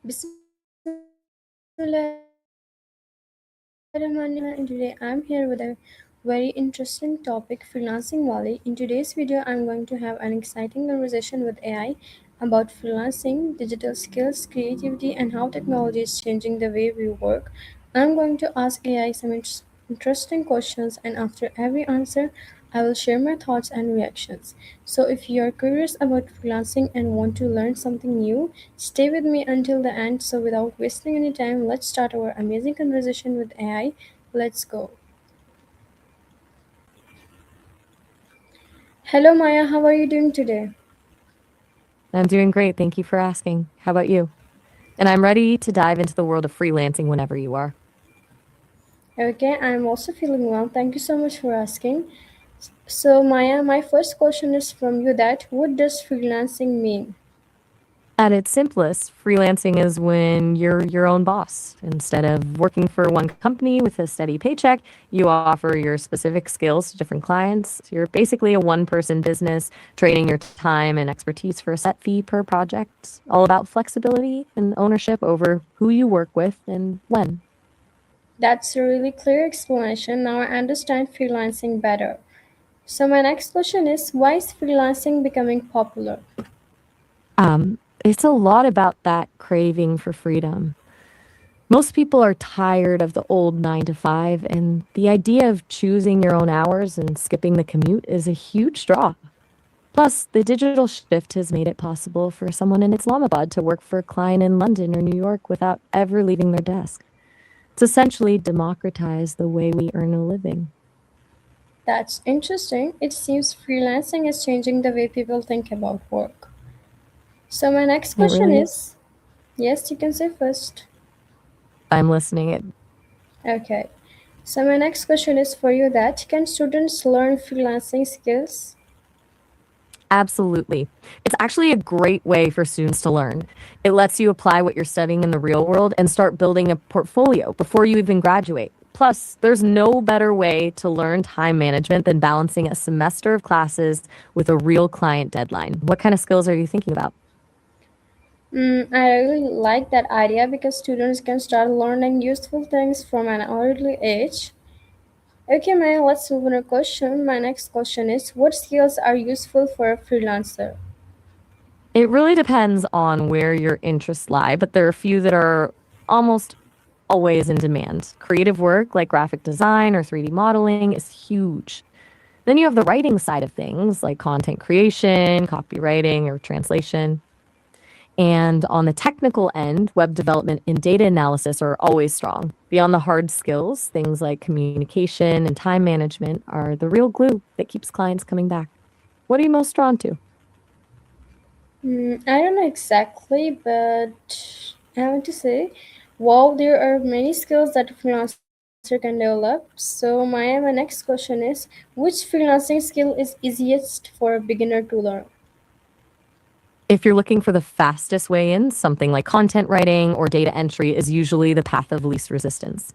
Bismillahirrahmanirrahim. And today I'm here with a very interesting topic, Freelancing Wali. In today's video, I'm going to have an exciting conversation with AI about freelancing, digital skills, creativity, and how technology is changing the way we work. I'm going to ask AI some interesting questions, and after every answer, I will share my thoughts and reactions. So, if you're curious about freelancing and want to learn something new, stay with me until the end. So, without wasting any time, let's start our amazing conversation with AI. Let's go. Hello, Maya. How are you doing today? I'm doing great. Thank you for asking. How about you? And I'm ready to dive into the world of freelancing whenever you are. Okay, I'm also feeling well. Thank you so much for asking. So, Maya, my first question is from you that what does freelancing mean? At its simplest, freelancing is when you're your own boss. Instead of working for one company with a steady paycheck, you offer your specific skills to different clients. You're basically a one person business, trading your time and expertise for a set fee per project. All about flexibility and ownership over who you work with and when. That's a really clear explanation. Now I understand freelancing better. So, my next question is why is freelancing becoming popular? It's a lot about that craving for freedom. Most people are tired of the old 9 to 5, and the idea of choosing your own hours and skipping the commute is a huge draw. Plus, the digital shift has made it possible for someone in Islamabad to work for a client in London or New York without ever leaving their desk. It's essentially democratized the way we earn a living. That's interesting. It seems freelancing is changing the way people think about work. So, my next It question really is. is yes, you can say first. I'm listening. Okay. So, my next question is for you that can students learn freelancing skills? Absolutely. It's actually a great way for students to learn. It lets you apply what you're studying in the real world and start building a portfolio before you even graduate. Plus, there's no better way to learn time management than balancing a semester of classes with a real client deadline. What kind of skills are you thinking about? I really like that idea because students can start learning useful things from an early age. Okay, Maya, let's move on to a question. My next question is what skills are useful for a freelancer? It really depends on where your interests lie, but there are a few that are almost always in demand. Creative work like graphic design or 3D modeling is huge. Then you have the writing side of things like content creation, copywriting, or translation. And on the technical end, web development and data analysis are always strong. Beyond the hard skills, things like communication and time management are the real glue that keeps clients coming back. What are you most drawn to? I don't know exactly, but I want to say, wow, there are many skills that a freelancer can develop. So, my next question is which freelancing skill is easiest for a beginner to learn? If you're looking for the fastest way in, something like content writing or data entry is usually the path of least resistance.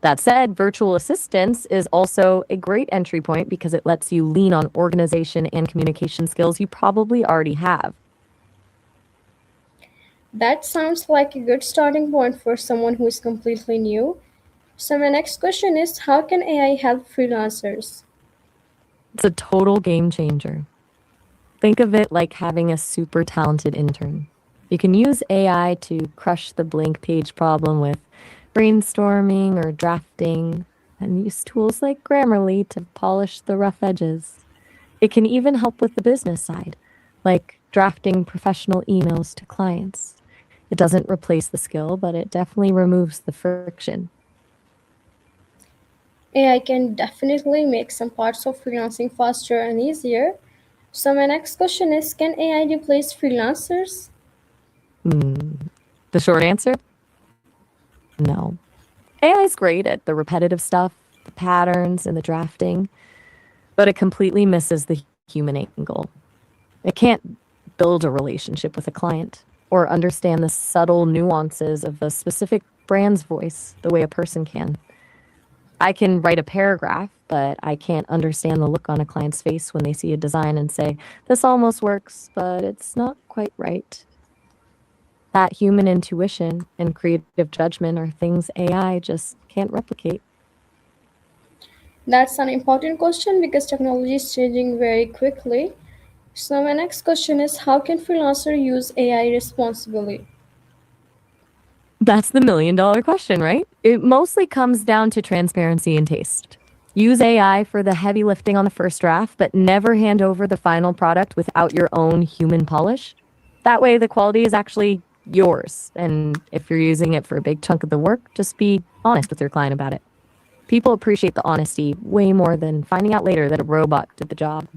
That said, virtual assistance is also a great entry point because it lets you lean on organization and communication skills you probably already have. That sounds like a good starting point for someone who is completely new. So, my next question is how can AI help freelancers? It's a total game changer. Think of it like having a super talented intern. You can use AI to crush the blank page problem with brainstorming or drafting, and use tools like Grammarly to polish the rough edges. It can even help with the business side, like drafting professional emails to clients. It doesn't replace the skill, but it definitely removes the friction. AI can definitely make some parts of freelancing faster and easier. So, my next question is can AI replace freelancers? The short answer, no. AI is great at the repetitive stuff, the patterns, and the drafting, but it completely misses the human angle. It can't build a relationship with a client or understand the subtle nuances of a specific brand's voice the way a person can. I can write a paragraph, but I can't understand the look on a client's face when they see a design and say, this almost works, but it's not quite right. That human intuition and creative judgment are things AI just can't replicate. That's an important question because technology is changing very quickly. So, my next question is, how can freelancer use AI responsibly? That's the $1 million question, right? It mostly comes down to transparency and taste. Use AI for the heavy lifting on the first draft, but never hand over the final product without your own human polish. That way, the quality is actually yours. And if you're using it for a big chunk of the work, just be honest with your client about it. People appreciate the honesty way more than finding out later that a robot did the job.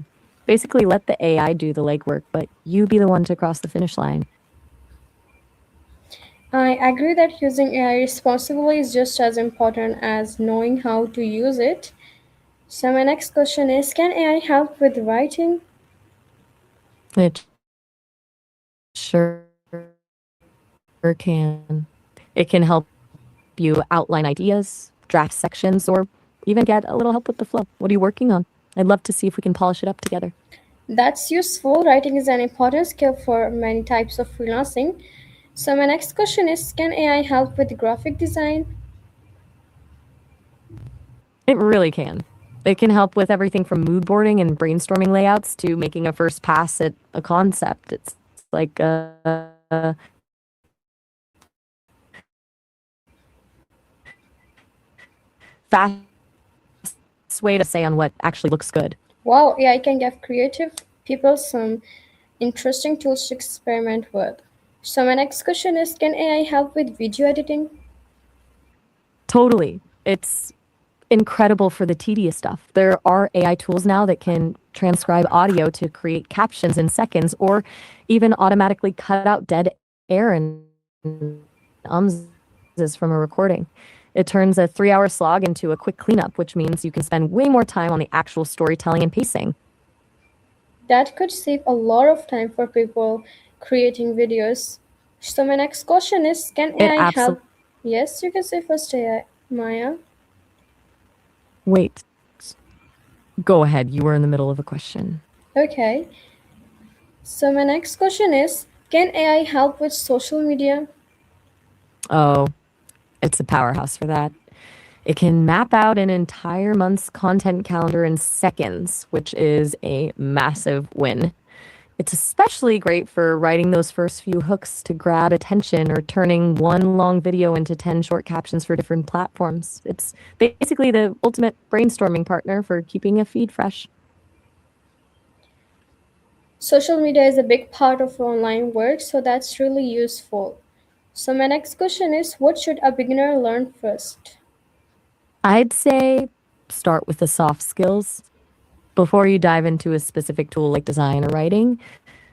Basically, let the AI do the legwork, but you be the one to cross the finish line. I agree that using AI responsibly is just as important as knowing how to use it. So, my next question is, can AI help with writing? It sure can. It can help you outline ideas, draft sections, or even get a little help with the flow. What are you working on? I'd love to see if we can polish it up together. That's useful. Writing is an important skill for many types of freelancing. So, my next question is, can AI help with graphic design? It really can. It can help with everything from mood boarding and brainstorming layouts to making a first pass at a concept. It's like a fast way to say on what actually looks good. Wow, AI can give creative people some interesting tools to experiment with. So, my next question is, can AI help with video editing? Totally. It's incredible for the tedious stuff. There are AI tools now that can transcribe audio to create captions in seconds or even automatically cut out dead air and ums from a recording. It turns a 3 hour slog into a quick cleanup, which means you can spend way more time on the actual storytelling and pacing. That could save a lot of time for people creating videos. So, my next question is, can It AI help? absolutely. Yes, you can say first AI, Maya. Wait, go ahead. You were in the middle of a question. Okay. So, my next question is, can AI help with social media? Oh, it's a powerhouse for that. It can map out an entire month's content calendar in seconds, which is a massive win. It's especially great for writing those first few hooks to grab attention or turning one long video into 10 short captions for different platforms. It's basically the ultimate brainstorming partner for keeping a feed fresh. Social media is a big part of online work, so that's really useful. So, my next question is, what should a beginner learn first? I'd say start with the soft skills. Before you dive into a specific tool like design or writing,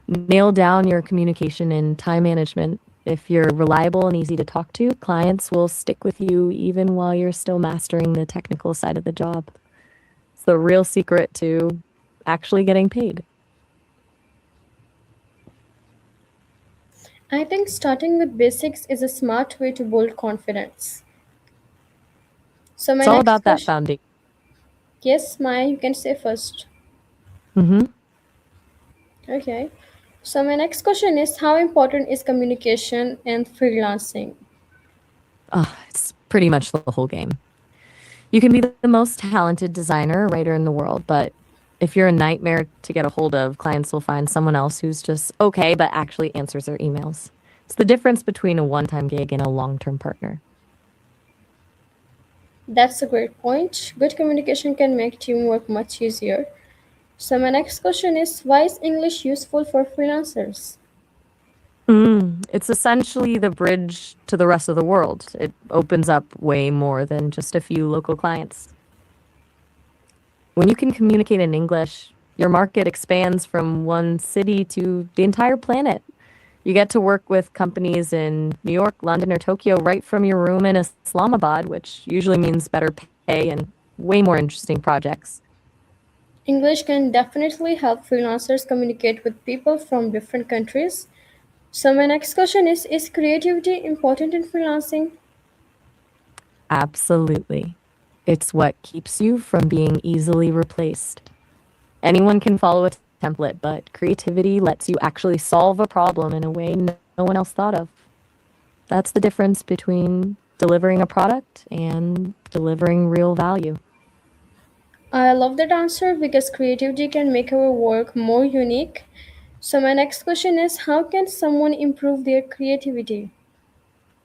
nail down your communication and time management. If you're reliable and easy to talk to, clients will stick with you even while you're still mastering the technical side of the job. It's the real secret to actually getting paid. I think starting with basics is a smart way to build confidence. So, my It's all next about that question, foundation. yes, Maya, you can say first. Hmm. Okay. So, my next question is, how important is communication and freelancing? It's pretty much the whole game. You can be the most talented designer or writer in the world, but if you're a nightmare to get a hold of, clients will find someone else who's just okay but actually answers their emails. It's the difference between a one time gig and a long term partner. That's a great point. Good communication can make teamwork much easier. So, my next question is, why is English useful for freelancers? It's essentially the bridge to the rest of the world. It opens up way more than just a few local clients. When you can communicate in English, your market expands from one city to the entire planet. You get to work with companies in New York, London, or Tokyo right from your room in Islamabad, which usually means better pay and way more interesting projects. English can definitely help freelancers communicate with people from different countries. So, my next question is creativity important in freelancing? Absolutely. It's what keeps you from being easily replaced. Anyone can follow a template, but creativity lets you actually solve a problem in a way no one else thought of. That's the difference between delivering a product and delivering real value. I love that answer because creativity can make our work more unique. So, my next question is, how can someone improve their creativity?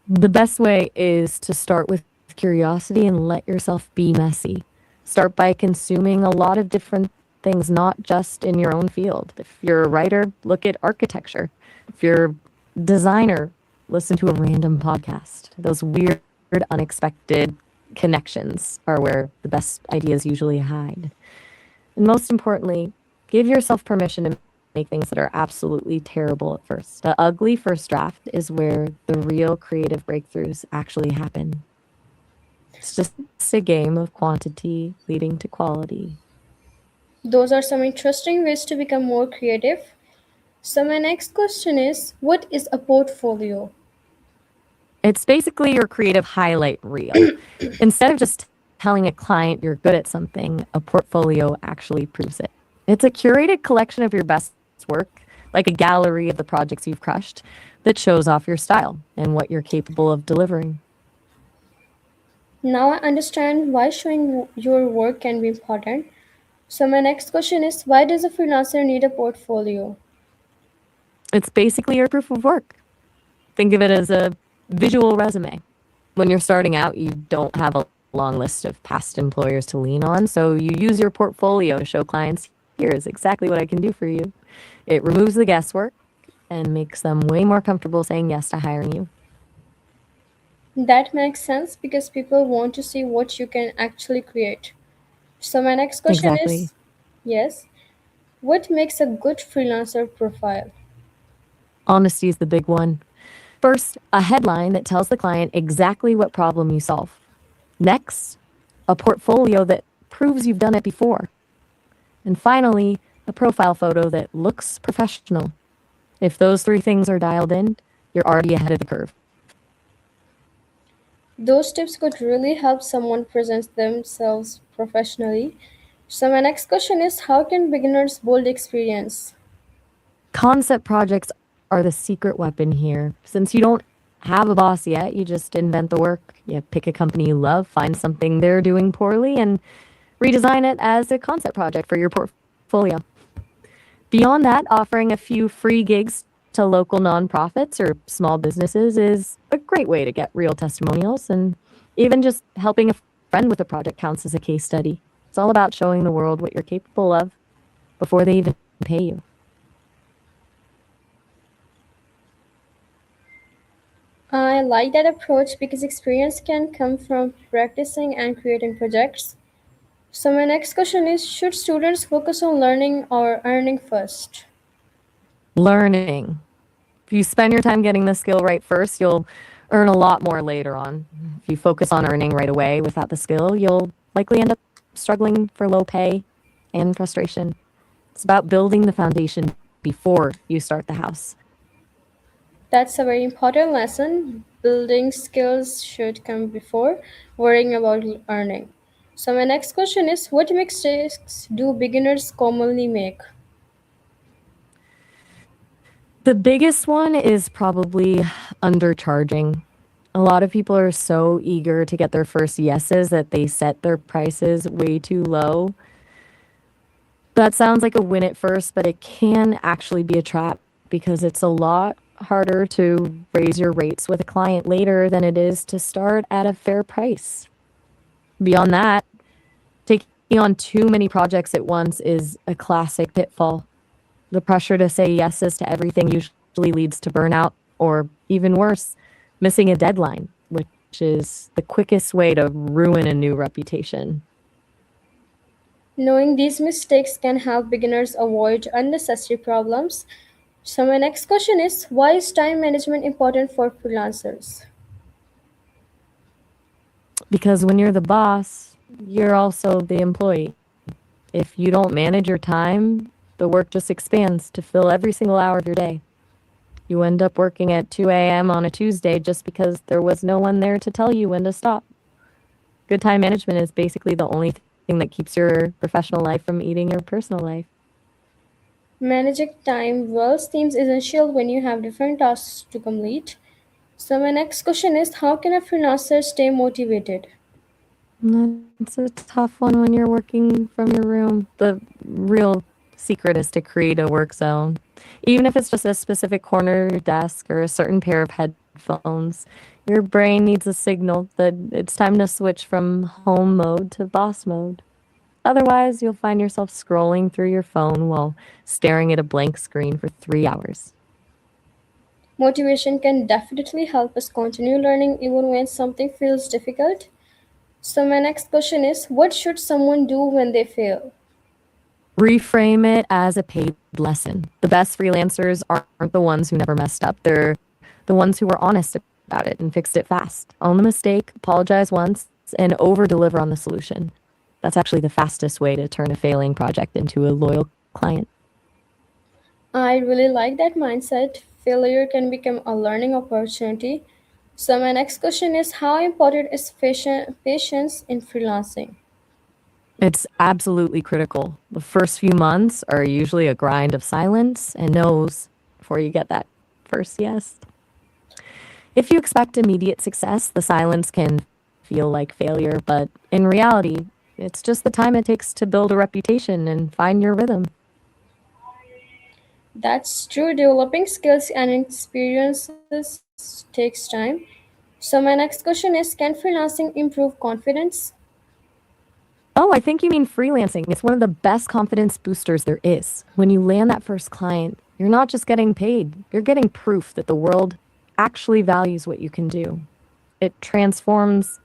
The best way is to start with curiosity and let yourself be messy. Start by consuming a lot of different things, not just in your own field. If you're a writer, look at architecture. If you're a designer, listen to a random podcast. Those weird, unexpected connections are where the best ideas usually hide. And most importantly, give yourself permission to make things that are absolutely terrible at first. The ugly first draft is where the real creative breakthroughs actually happen. It's just a game of quantity leading to quality. Those are some interesting ways to become more creative. So, my next question is, what is a portfolio? It's basically your creative highlight reel. Instead of just telling a client you're good at something, a portfolio actually proves it. It's a curated collection of your best work, like a gallery of the projects you've crushed, that shows off your style and what you're capable of delivering. Now I understand why showing your work can be important. So, my next question is, why does a freelancer need a portfolio? It's basically your proof of work. Think of it as a visual resume. When you're starting out, you don't have a long list of past employers to lean on, so you use your portfolio to show clients, here is exactly what I can do for you. It removes the guesswork and makes them way more comfortable saying yes to hiring you. That makes sense because people want to see what you can actually create. So, my next question Exactly. is, yes, what makes a good freelancer profile? Honesty is the big one. First, a headline that tells the client exactly what problem you solve. Next, a portfolio that proves you've done it before. And finally, a profile photo that looks professional. If those three things are dialed in, you're already ahead of the curve. Those tips could really help someone present themselves professionally. So, my next question is, how can beginners build experience? Concept projects are the secret weapon here. Since you don't have a boss yet, you just invent the work. You pick a company you love, find something they're doing poorly, and redesign it as a concept project for your portfolio. Beyond that, offering a few free gigs to local nonprofits or small businesses is a great way to get real testimonials. And even just helping a friend with a project counts as a case study. It's all about showing the world what you're capable of before they even pay you. I like that approach because experience can come from practicing and creating projects. So, my next question is, should students focus on learning or earning first? Learning. If you spend your time getting the skill right first, you'll earn a lot more later on. If you focus on earning right away without the skill, you'll likely end up struggling for low pay and frustration. It's about building the foundation before you start the house. That's a very important lesson. Building skills should come before worrying about earning. So, my next question is, what mistakes do beginners commonly make? The biggest one is probably undercharging. A lot of people are so eager to get their first yeses that they set their prices way too low. That sounds like a win at first, but it can actually be a trap because it's a lot harder to raise your rates with a client later than it is to start at a fair price. Beyond that, taking on too many projects at once is a classic pitfall. The pressure to say yeses to everything usually leads to burnout or, even worse, missing a deadline, which is the quickest way to ruin a new reputation. Knowing these mistakes can help beginners avoid unnecessary problems. So, my next question is, why is time management important for freelancers? Because when you're the boss, you're also the employee. If you don't manage your time, the work just expands to fill every single hour of your day. You end up working at 2 a.m. on a Tuesday just because there was no one there to tell you when to stop. Good time management is basically the only thing that keeps your professional life from eating your personal life. Managing time well seems essential when you have different tasks to complete. So my next question is, how can a freelancer stay motivated? That's a tough one when you're working from your room. The real secret is to create a work zone. Even if it's just a specific corner of your desk or a certain pair of headphones, your brain needs a signal that it's time to switch from home mode to boss mode. Otherwise, you'll find yourself scrolling through your phone while staring at a blank screen for 3 hours. Motivation can definitely help us continue learning even when something feels difficult. So my next question is, what should someone do when they fail? Reframe it as a paid lesson. The best freelancers aren't the ones who never messed up. They're the ones who were honest about it and fixed it fast. Own the mistake, apologize once, and over deliver on the solution. That's actually the fastest way to turn a failing project into a loyal client. I really like that mindset. Failure can become a learning opportunity. So my next question is, how important is patience in freelancing? It's absolutely critical. The first few months are usually a grind of silence and no's before you get that first yes. If you expect immediate success, the silence can feel like failure, but in reality, it's just the time it takes to build a reputation and find your rhythm. That's true. Developing skills and experiences takes time. So my next question is, can freelancing improve confidence? Oh, I think you mean freelancing. It's one of the best confidence boosters there is. When you land that first client, you're not just getting paid, you're getting proof that the world actually values what you can do. It transforms,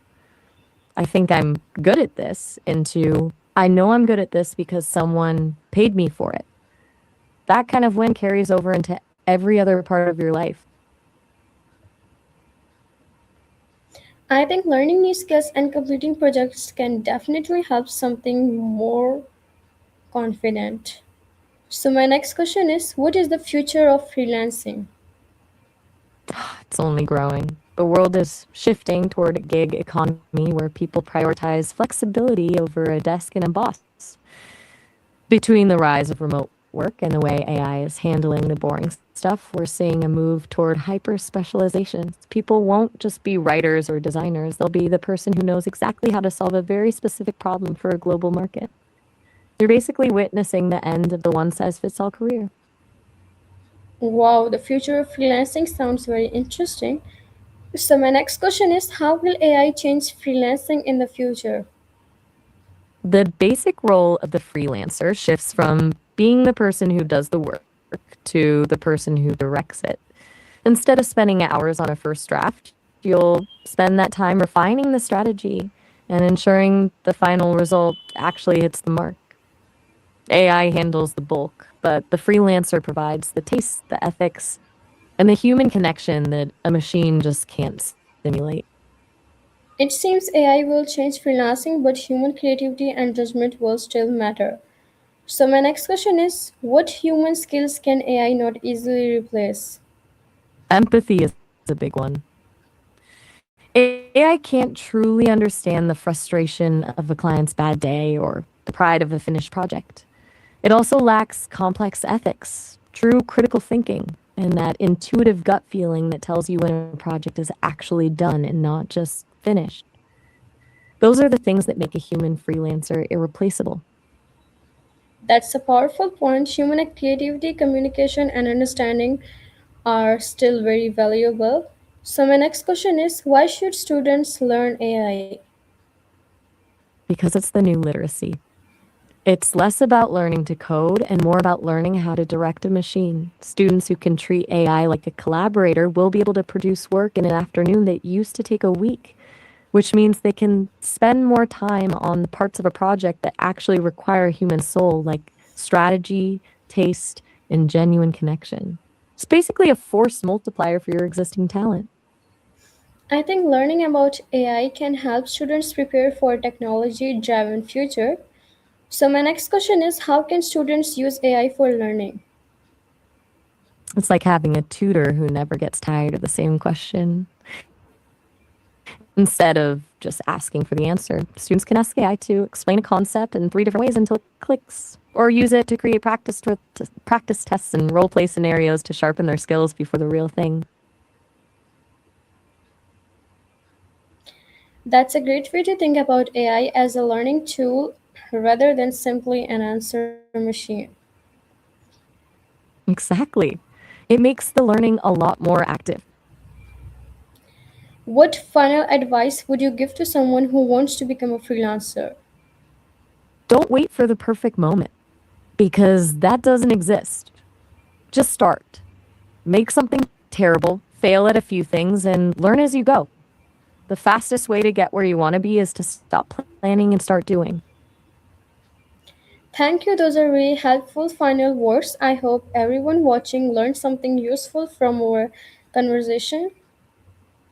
I think I'm good at this, into I know I'm good at this because someone paid me for it. That kind of win carries over into every other part of your life. I think learning new skills and completing projects can definitely help something more confident. So my next question is, what is the future of freelancing? It's only growing. The world is shifting toward a gig economy where people prioritize flexibility over a desk and a boss. Between the rise of remote work and the way AI is handling the boring stuff, we're seeing a move toward hyper specialization. People won't just be writers or designers, they'll be the person who knows exactly how to solve a very specific problem for a global market. You're basically witnessing the end of the one size fits all career. Wow, the future of freelancing sounds very interesting. So my next question is, how will AI change freelancing in the future? The basic role of the freelancer shifts from being the person who does the work to the person who directs it. Instead of spending hours on a first draft, you'll spend that time refining the strategy and ensuring the final result actually hits the mark. AI handles the bulk, but the freelancer provides the taste, the ethics, and the human connection that a machine just can't simulate. It seems AI will change freelancing, but human creativity and judgment will still matter. So my next question is, what human skills can AI not easily replace? Empathy is a big one. AI can't truly understand the frustration of a client's bad day or the pride of a finished project. It also lacks complex ethics, true critical thinking, and that intuitive gut feeling that tells you when a project is actually done and not just finished. Those are the things that make a human freelancer irreplaceable. That's a powerful point. Human creativity, communication, and understanding are still very valuable. So my next question is, why should students learn AI? Because it's the new literacy. It's less about learning to code and more about learning how to direct a machine. Students who can treat AI like a collaborator will be able to produce work in an afternoon that used to take a week, which means they can spend more time on the parts of a project that actually require human soul, like strategy, taste, and genuine connection. It's basically a force multiplier for your existing talent. I think learning about AI can help students prepare for a technology-driven future. So my next question is, how can students use AI for learning? It's like having a tutor who never gets tired of the same question. Instead of just asking for the answer, students can ask AI to explain a concept in 3 different ways until it clicks, or use it to create practice tests and role play scenarios to sharpen their skills before the real thing. That's a great way to think about AI as a learning tool rather than simply an answer machine. Exactly. It makes the learning a lot more active. What final advice would you give to someone who wants to become a freelancer? Don't wait for the perfect moment because that doesn't exist. Just start. Make something terrible, fail at a few things, and learn as you go. The fastest way to get where you want to be is to stop planning and start doing. Thank you, those are really helpful final words. I hope everyone watching learned something useful from our conversation.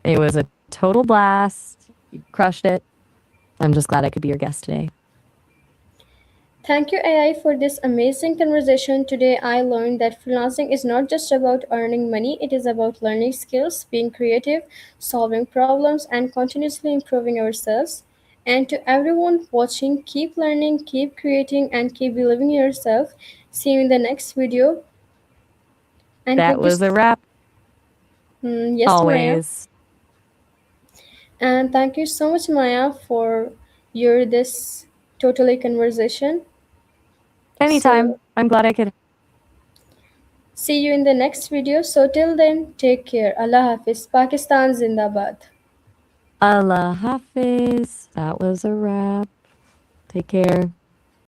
It was a total blast. You crushed it. I'm just glad I could be your guest today. Thank you, AI, for this amazing conversation. Today, I learned that freelancing is not just about earning money, it is about learning skills, being creative, solving problems, and continuously improving ourselves. And to everyone watching, keep learning, keep creating, and keep believing in yourself. See you in the next video. And That thank you. was a wrap. Yes, Maya. Always. And thank you so much, Maya, for your this totally conversation. Anytime. So I'm glad I could. see you in the next video. So till then, take care. Allah Hafiz. Pakistan Zindabad. Allah Hafiz. That was a wrap. Take care.